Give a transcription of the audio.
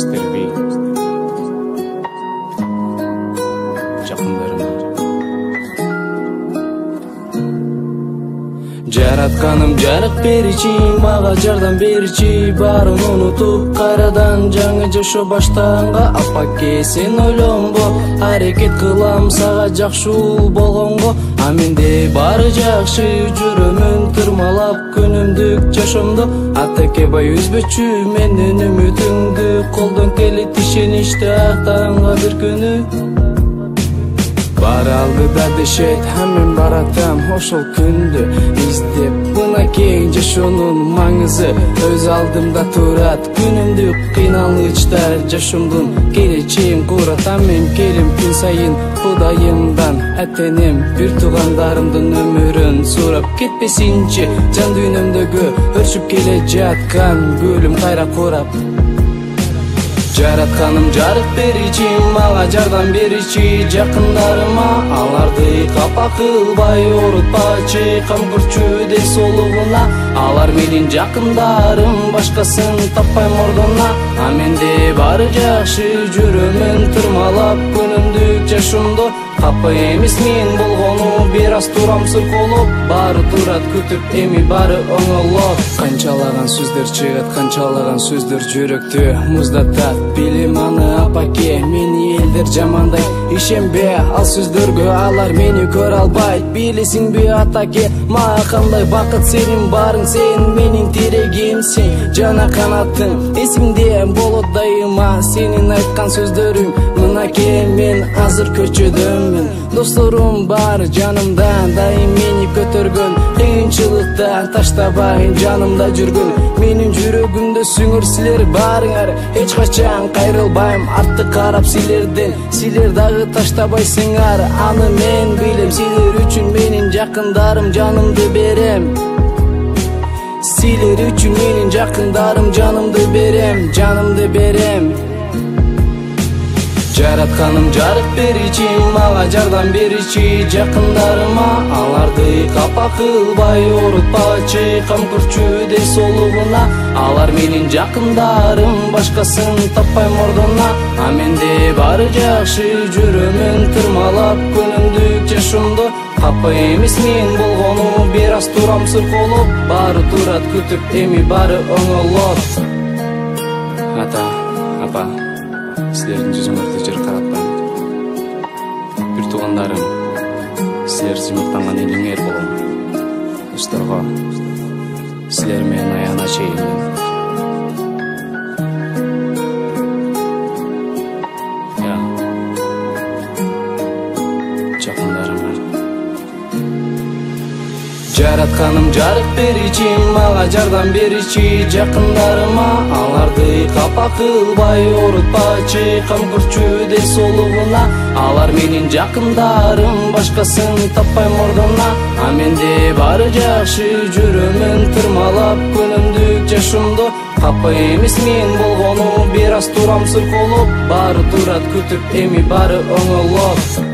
Göstermeyi Жақындарыма Жаратканым жарык беричи, мага жардам беричи, баарын унутуп кайрадан жаңы жашоо баштаганга апаке сен ойлонбо, аракет кылам сага жакшуу болгонго, а менде баары жакшы, жүрөмүн тырмалап күнүмдүк жашоомду, атаке бай үзбөчү менин үмүтүңдү, колдон келет ишеничти актаганга бир күнү. Бары алгыда дешет, мен баратам ошол күндү издеп, мынакей жашоонун маңызы өз алдымда турат, күнүмдү кыйналычтар жашоомдун келечегин курат, мен келем күн сайын Кудайымдан, атенем бир туугандарымдын өмүрүн сурап, кетпесинчи жан дүйнөмдөгү өрчүп келе жаткан бөлүм кайра курап. Жаратканым жарык беричи, мага жардам беричи, жакындарыма аларды капа кылбай оорутпачы, кам көрчү де солугуна, алар менин жакындарым, башкасын таппайм ордуна, а менде баары жакшы, жүрөмүн тырмалап күнүмдүк жашоомду, капа эмес мен болгону, бир аз турам сырколоп, баары турат күтүп, эми баары оңолоп. Канчалаган сөздөр чыгат, канчалаган сөздөр жүрөктү муздатат, билем аны апаке, мени элдер жамандайт, ишенбе ал сөздөргө, алар мени көрө албайт, билесиңби атаке, мага кандай бакыт сенин барың, сен менин тирегимсиң, жана канатым, эсимде болот дайыма сенин айткан сөздөрүң, мынакей мен азыр көчөдөмүн, досторум бар жанымда, дайым мени көтөргөн, кыйынчылыкта таштабай жанымда жүргөн, менин жүрөгүмдө сүңөр силер барыңар, эч качан кайрылбайм артты карап силерден, силер дагы таштабайсыңар, аны мен билем, силер үчүн менин жакындарым жанымды берем, силер үчүн менин жакындарым жанымды берем, жанымды берем. Жаратканым жарык беричи, мага жардам беричи, жакындарыма аларды капа кылбай оорутпачы, кам көрчү де солугуна, алар менин жакындарым, башкасын таппайм ордуна, а менде баары жакшы, жүрөмүн тырмалап күнүмдүк жашоомду, капа эмес мен болгону, бир аз турам сырколоп, баары турат күтүп, эми баары оңолоп. Ата, апа, силердин жүзүңөрдү жер каратпайм, бир туугандарым, силер сыймыктанган элиңер болом, досторго силер менен аяна чейин жакындарыма. Жаратканым жарык беричи, мага жардам беричи, жакындарыма аларды капа кылбай оорутпачы, кам көрчү де солугуна, алар менин жакындарым, башкасын таппайм ордуна, а менде баары жакшы, жүрөмүн тырмалап күнүмдүк жашоомду, капа эмес мен болгону, бир аз турам сырколоп, баары турат күтүп, эми баары оңолоп.